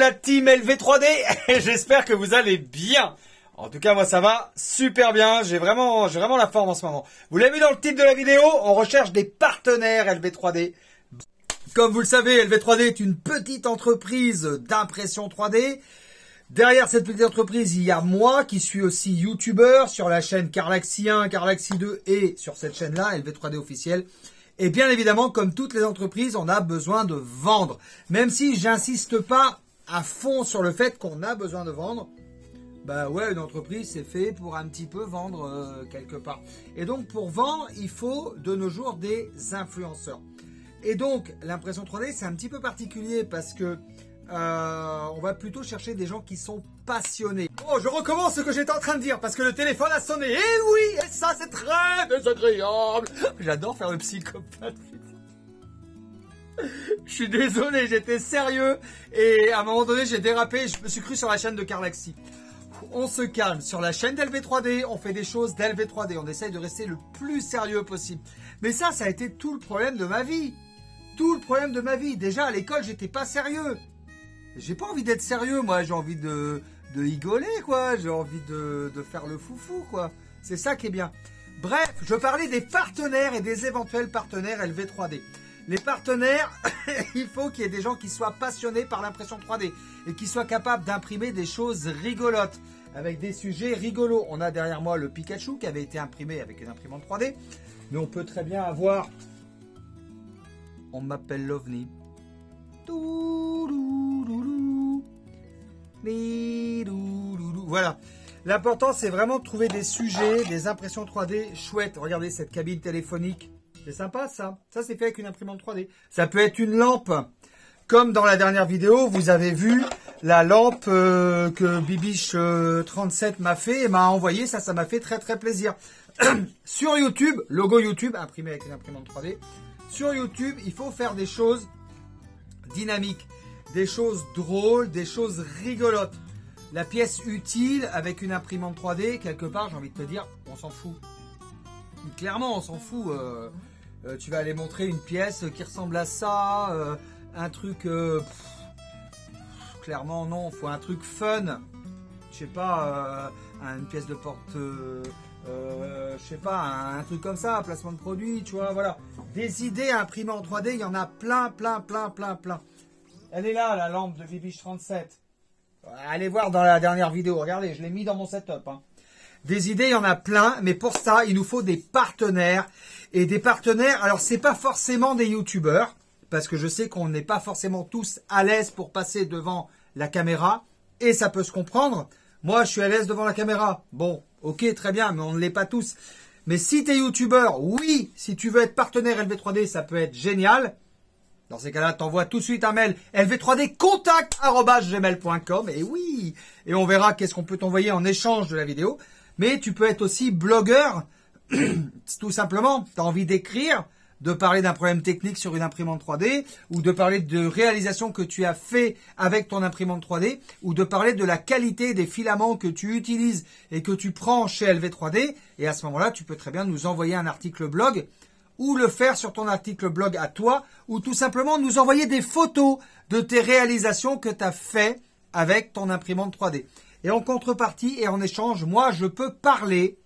la team LV3D. J'espère que vous allez bien. En tout cas, moi, ça va super bien. J'ai vraiment la forme en ce moment. Vous l'avez vu dans le titre de la vidéo, on recherche des partenaires LV3D. Comme vous le savez, LV3D est une petite entreprise d'impression 3D. Derrière cette petite entreprise, il y a moi qui suis aussi youtubeur sur la chaîne Carlaxy 1, Carlaxy 2 et sur cette chaîne-là, LV3D officiel. Et bien évidemment, comme toutes les entreprises, on a besoin de vendre. Même si j'insiste pas à fond sur le fait qu'on a besoin de vendre. Bah ouais, une entreprise, c'est fait pour un petit peu vendre quelque part. Et donc, pour vendre, il faut de nos jours des influenceurs. Et donc, l'impression 3D, c'est un petit peu particulier parce que on va plutôt chercher des gens qui sont passionnés. Oh, je recommence ce que j'étais en train de dire parce que le téléphone a sonné. Et oui, et ça, c'est très désagréable. J'adore faire le psychopathe. Je suis désolé, j'étais sérieux. Et à un moment donné, j'ai dérapé. Je me suis cru sur la chaîne de Carlaxy. On se calme. Sur la chaîne d'LV3D, on fait des choses d'LV3D. On essaye de rester le plus sérieux possible. Mais ça a été tout le problème de ma vie. Tout le problème de ma vie. Déjà, à l'école, j'étais pas sérieux. J'ai pas envie d'être sérieux, moi. J'ai envie de rigoler, quoi. J'ai envie de faire le foufou, quoi. C'est ça qui est bien. Bref, je parlais des partenaires et des éventuels partenaires LV3D. Les partenaires, il faut qu'il y ait des gens qui soient passionnés par l'impression 3D et qui soient capables d'imprimer des choses rigolotes avec des sujets rigolos. On a derrière moi le Pikachu qui avait été imprimé avec une imprimante 3D, mais on peut très bien avoir... On m'appelle l'OVNI. Voilà. L'important, c'est vraiment de trouver des sujets, des impressions 3D chouettes. Regardez cette cabine téléphonique. C'est sympa, ça. Ça, c'est fait avec une imprimante 3D. Ça peut être une lampe. Comme dans la dernière vidéo, vous avez vu la lampe que Bibiche 37 m'a fait et m'a envoyé. Ça m'a fait très, très plaisir. Sur YouTube, logo YouTube, imprimé avec une imprimante 3D. Sur YouTube, il faut faire des choses dynamiques, des choses drôles, des choses rigolotes. La pièce utile avec une imprimante 3D, quelque part, j'ai envie de te dire, on s'en fout. Clairement, on s'en fout. Tu vas aller montrer une pièce qui ressemble à ça, un truc... clairement, non, il faut un truc fun. Je sais pas, une pièce de porte... je sais pas, un truc comme ça, un placement de produit, tu vois, voilà. Des idées à imprimer en 3D, il y en a plein. Elle est là, la lampe de Bibiche 37. Allez voir dans la dernière vidéo, regardez, je l'ai mis dans mon setup. Hein. Des idées, il y en a plein, mais pour ça, il nous faut des partenaires. Et des partenaires, alors c'est pas forcément des youtubeurs, parce que je sais qu'on n'est pas forcément tous à l'aise pour passer devant la caméra, et ça peut se comprendre. Moi, je suis à l'aise devant la caméra. Bon, ok, très bien, mais on ne l'est pas tous. Mais si tu es youtubeur, oui, si tu veux être partenaire LV3D, ça peut être génial. Dans ces cas-là, t'envoies tout de suite un mail lv3dcontact@gmail.com et oui, et on verra qu'est-ce qu'on peut t'envoyer en échange de la vidéo. Mais tu peux être aussi blogueur, tout simplement. Tu as envie d'écrire, de parler d'un problème technique sur une imprimante 3D, ou de parler de réalisation que tu as fait avec ton imprimante 3D, ou de parler de la qualité des filaments que tu utilises et que tu prends chez LV3D. Et à ce moment-là, tu peux très bien nous envoyer un article blog, ou le faire sur ton article blog à toi, ou tout simplement nous envoyer des photos de tes réalisations que tu as fait avec ton imprimante 3D. Et en contrepartie et en échange, moi, je peux parler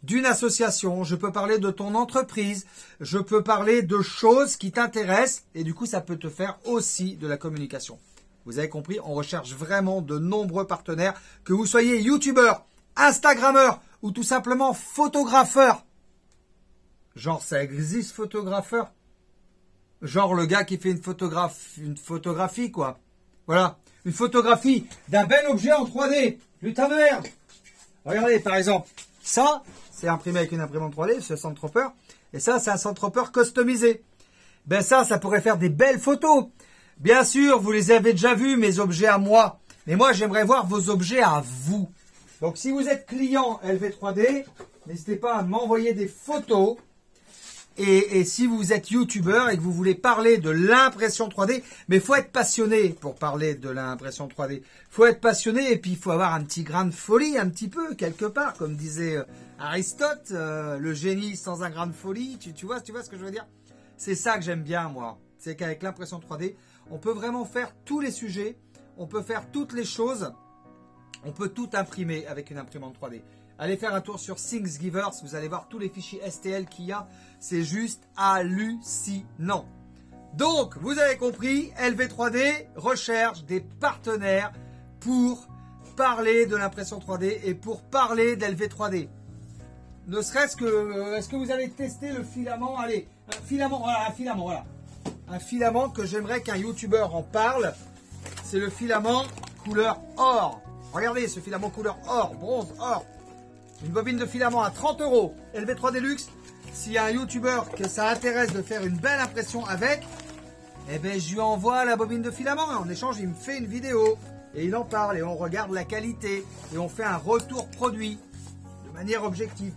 d'une association, je peux parler de ton entreprise, je peux parler de choses qui t'intéressent, et du coup, ça peut te faire aussi de la communication. Vous avez compris, on recherche vraiment de nombreux partenaires, que vous soyez youtubeur, instagrammeur, ou tout simplement photographeur. Genre, ça existe, photographeur. Genre, le gars qui fait une photographie, quoi. Voilà. Une photographie d'un bel objet en 3D. Putain de merde. Regardez, par exemple. Ça, c'est imprimé avec une imprimante 3D, c'est un Sandtroper. Et ça, c'est un Sandtroper customisé. Ben ça pourrait faire des belles photos. Bien sûr, vous les avez déjà vus, mes objets à moi. Mais moi, j'aimerais voir vos objets à vous. Donc, si vous êtes client LV3D, n'hésitez pas à m'envoyer des photos. Et si vous êtes youtubeur et que vous voulez parler de l'impression 3D, mais il faut être passionné pour parler de l'impression 3D. Il faut être passionné et puis il faut avoir un petit grain de folie, un petit peu, quelque part. Comme disait Aristote, le génie sans un grain de folie. Tu vois ce que je veux dire? C'est ça que j'aime bien, moi. C'est qu'avec l'impression 3D, on peut vraiment faire tous les sujets. on peut faire toutes les choses. On peut tout imprimer avec une imprimante 3D. Allez faire un tour sur Thinksgivers, vous allez voir tous les fichiers STL qu'il y a. C'est juste hallucinant. Donc, vous avez compris, LV3D recherche des partenaires pour parler de l'impression 3D et pour parler d'LV3D. Ne serait-ce que, est-ce que vous avez testé le filament? Allez, un filament, voilà. Un filament que j'aimerais qu'un YouTuber en parle. C'est le filament couleur or. Regardez ce filament couleur or, bronze, or. Une bobine de filament à 30 €. LV3D Luxe. S'il y a un YouTuber que ça intéresse de faire une belle impression avec, eh ben je lui envoie la bobine de filament. En échange, il me fait une vidéo. Et il en parle et on regarde la qualité. Et on fait un retour produit de manière objective.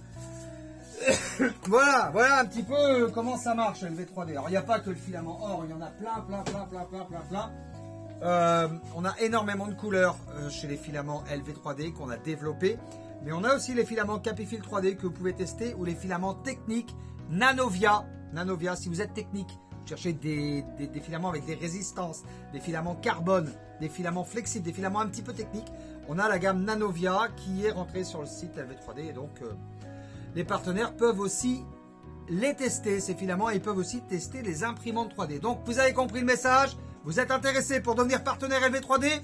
Voilà un petit peu comment ça marche LV3D. Alors il n'y a pas que le filament or, il y en a plein. On a énormément de couleurs chez les filaments LV3D qu'on a développés. Mais on a aussi les filaments Capifil 3D que vous pouvez tester ou les filaments techniques Nanovia. Nanovia, si vous êtes technique, vous cherchez des filaments avec des résistances, des filaments carbone, des filaments flexibles, des filaments un petit peu techniques. On a la gamme Nanovia qui est rentrée sur le site LV3D et donc les partenaires peuvent aussi les tester, ces filaments, et ils peuvent aussi tester les imprimantes 3D. Donc, vous avez compris le message. Vous êtes intéressé pour devenir partenaire LV3D,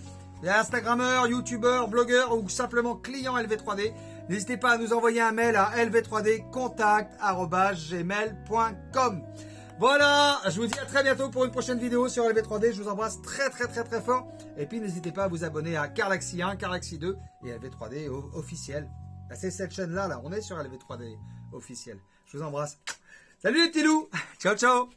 Instagrammeur, YouTubeur, blogueur ou simplement client LV3D. N'hésitez pas à nous envoyer un mail à lv3dcontact@gmail.com. Voilà, je vous dis à très bientôt pour une prochaine vidéo sur LV3D. Je vous embrasse très fort. Et puis, n'hésitez pas à vous abonner à Carlaxy 1, Carlaxy 2 et LV3D officiel. C'est cette chaîne-là, on est sur LV3D officiel. Je vous embrasse. Salut les petits loups. Ciao.